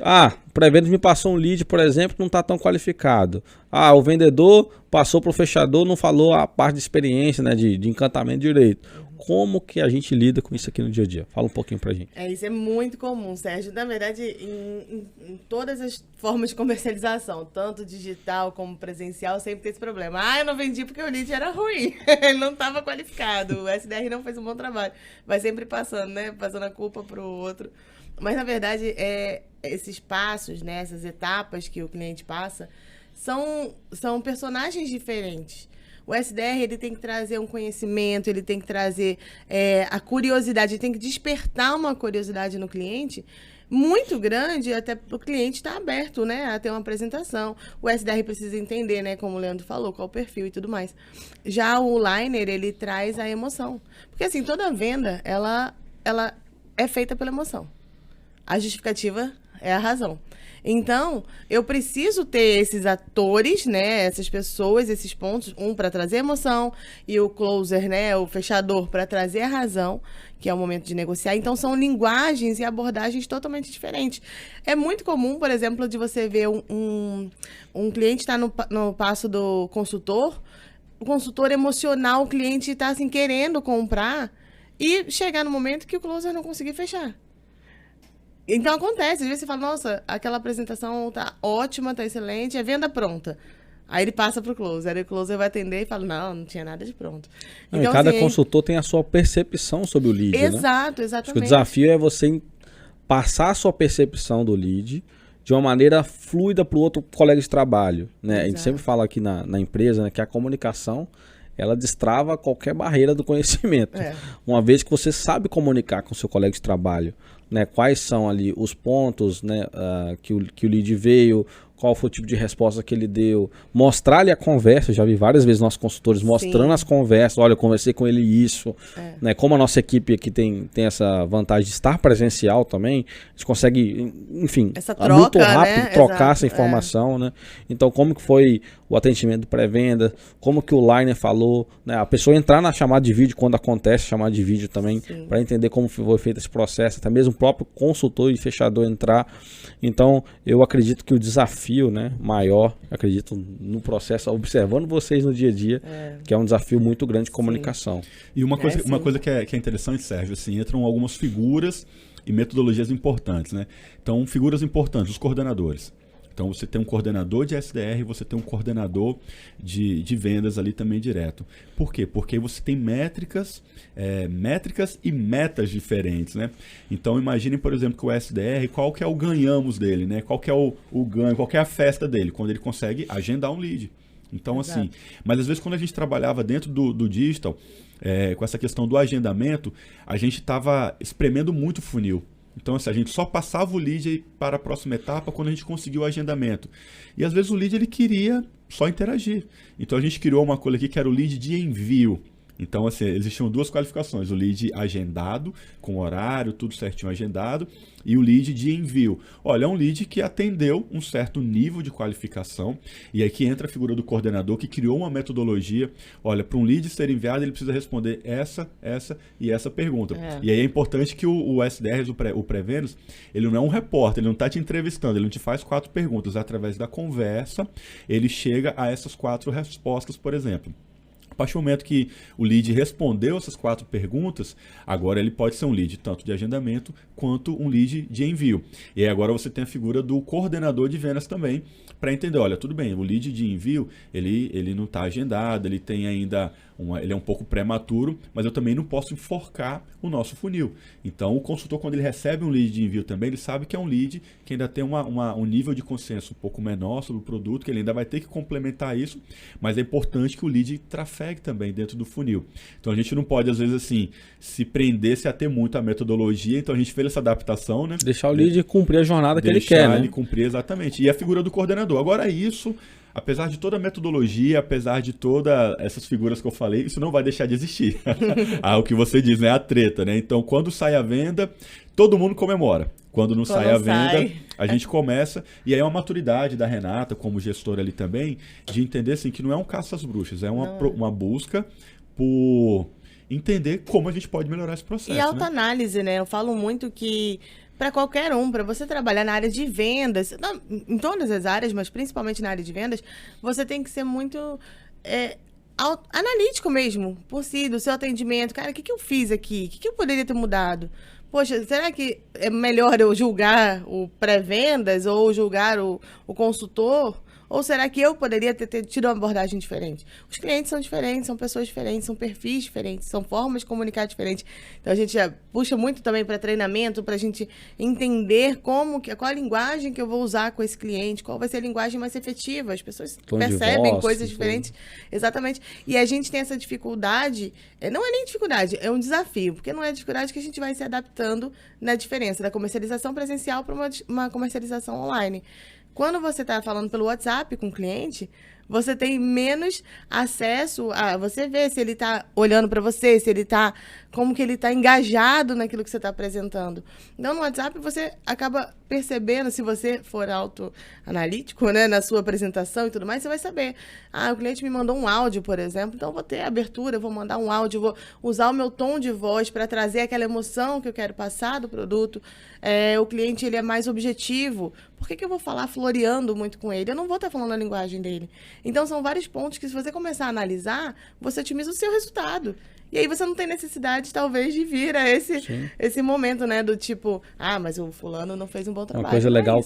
o pré-vendas me passou um lead, por exemplo, que não está tão qualificado. O vendedor passou para o fechador, não falou a parte de experiência, né, de encantamento direito. Como que a gente lida com isso aqui no dia a dia? Fala um pouquinho pra gente. Isso é muito comum, Sérgio. Na verdade, em todas as formas de comercialização, tanto digital como presencial, sempre tem esse problema. Eu não vendi porque o lead era ruim. Ele não estava qualificado. O SDR não fez um bom trabalho. Vai sempre passando, né? Passando a culpa pro outro. Mas, na verdade, esses passos, né? Essas etapas que o cliente passa, são personagens diferentes. O SDR, ele tem que trazer um conhecimento, ele tem que trazer a curiosidade, ele tem que despertar uma curiosidade no cliente muito grande, até para o cliente estar aberto, né, a ter uma apresentação. O SDR precisa entender, né, como o Leandro falou, qual o perfil e tudo mais. Já o Liner, ele traz a emoção. Porque, assim, toda venda, ela é feita pela emoção. A justificativa é a razão. Então, eu preciso ter esses atores, né, essas pessoas, esses pontos, um para trazer emoção e o closer, né, o fechador para trazer a razão, que é o momento de negociar. Então, são linguagens e abordagens totalmente diferentes. É muito comum, por exemplo, de você ver um cliente estar no passo do consultor, o consultor emocional, o cliente está assim, querendo comprar e chegar no momento que o closer não conseguir fechar. Então acontece, às vezes você fala, nossa, aquela apresentação tá ótima, tá excelente, é venda pronta. Aí ele passa pro closer, aí o closer vai atender e fala, não tinha nada de pronto. Então, cada consultor tem a sua percepção sobre o lead, exato, né? Exatamente. Acho que o desafio é você passar a sua percepção do lead de uma maneira fluida para o outro colega de trabalho, né? Exato. A gente sempre fala aqui na empresa, né, que a comunicação, ela destrava qualquer barreira do conhecimento. Uma vez que você sabe comunicar com o seu colega de trabalho, né, quais são ali os pontos, né, que o lead veio, qual foi o tipo de resposta que ele deu, mostrar-lhe a conversa. Eu já vi várias vezes nossos consultores mostrando Sim. as conversas, olha, eu conversei com ele isso, né, como a nossa equipe aqui tem essa vantagem de estar presencial também, a gente consegue, enfim, essa troca, muito rápido, né? trocar Exato, essa informação, né? Então, como que foi o atendimento do pré-venda, como que o Liner falou, né? A pessoa entrar na chamada de vídeo quando acontece, chamada de vídeo também, para entender como foi feito esse processo, até mesmo o próprio consultor e fechador entrar. Então, eu acredito que o desafio, né, maior, acredito no processo, observando vocês no dia a dia, que é um desafio muito grande de comunicação. E uma coisa que é interessante, Sérgio, assim, entram algumas figuras e metodologias importantes, né? Então, figuras importantes, os coordenadores. Então, você tem um coordenador de SDR, você tem um coordenador de vendas ali também direto. Por quê? Porque você tem métricas e metas diferentes, né? Então, imaginem, por exemplo, que o SDR, qual que é o ganhamos dele, né? Qual que é o ganho, qual que é a festa dele? Quando ele consegue agendar um lead. Então, Exato. Assim, mas às vezes quando a gente trabalhava dentro do digital, com essa questão do agendamento, a gente estava espremendo muito o funil. Então, assim, a gente só passava o lead para a próxima etapa quando a gente conseguiu o agendamento. E às vezes o lead ele queria só interagir. Então a gente criou uma coisa aqui que era o lead de envio. Então, assim, existiam duas qualificações, o lead agendado, com horário, tudo certinho agendado, e o lead de envio. Olha, é um lead que atendeu um certo nível de qualificação, e aqui entra a figura do coordenador que criou uma metodologia. Olha, para um lead ser enviado, ele precisa responder essa e essa pergunta. E aí é importante que o SDR, o pré-vendas, ele não é um repórter, ele não está te entrevistando, ele não te faz 4 perguntas. Através da conversa, ele chega a essas 4 respostas, por exemplo. A partir do momento que o lead respondeu essas 4 perguntas, agora ele pode ser um lead tanto de agendamento quanto um lead de envio. E aí agora você tem a figura do coordenador de vendas também, para entender, olha, tudo bem, o lead de envio, ele não está agendado, ele tem ainda, ele é um pouco prematuro, mas eu também não posso enforcar o nosso funil. Então o consultor, quando ele recebe um lead de envio também, ele sabe que é um lead que ainda tem um nível de consciência um pouco menor sobre o produto, que ele ainda vai ter que complementar isso, mas é importante que o lead trafegue também dentro do funil. Então a gente não pode, às vezes, assim, se prender, se ater muito à metodologia, então a gente fez essa adaptação, né? Deixar o lead cumprir a jornada que ele quer, né? Deixar ele cumprir, exatamente. E a figura do coordenador. Agora isso, apesar de toda a metodologia, apesar de todas essas figuras que eu falei, isso não vai deixar de existir. O que você diz, né? A treta, né? Então, quando sai a venda, todo mundo comemora. Quando não sai a venda, a gente começa. E aí é uma maturidade da Renata, como gestora ali também, de entender assim, que não é um caça às bruxas, é uma busca por entender como a gente pode melhorar esse processo. E autoanálise, né? Eu falo muito que para qualquer um, para você trabalhar na área de vendas, em todas as áreas, mas principalmente na área de vendas, você tem que ser muito analítico mesmo, por si, do seu atendimento. Cara, o que eu fiz aqui? O que eu poderia ter mudado? Poxa, será que é melhor eu julgar o pré-vendas ou julgar o consultor? Ou será que eu poderia ter tido uma abordagem diferente? Os clientes são diferentes, são pessoas diferentes, são perfis diferentes, são formas de comunicar diferentes. Então, a gente já puxa muito também para treinamento, para a gente entender qual a linguagem que eu vou usar com esse cliente, qual vai ser a linguagem mais efetiva. As pessoas percebem coisas diferentes. Exatamente. E a gente tem essa dificuldade, não é nem dificuldade, é um desafio, porque não é dificuldade que a gente vai se adaptando na diferença da comercialização presencial para uma comercialização online. Quando você está falando pelo WhatsApp com o cliente, você tem menos acesso a você ver se ele está olhando para você, se ele está, como que ele está engajado naquilo que você está apresentando. Então, no WhatsApp, você acaba percebendo, se você for autoanalítico, né, na sua apresentação e tudo mais, você vai saber. O cliente me mandou um áudio, por exemplo, então eu vou ter abertura, eu vou mandar um áudio, vou usar o meu tom de voz para trazer aquela emoção que eu quero passar do produto. O cliente, ele é mais objetivo. Por que eu vou falar floreando muito com ele? Eu não vou estar falando a linguagem dele. Então, são vários pontos que, se você começar a analisar, você otimiza o seu resultado. E aí você não tem necessidade, talvez, de vir a esse momento, né? Do tipo, mas o fulano não fez um bom trabalho. Uma coisa legal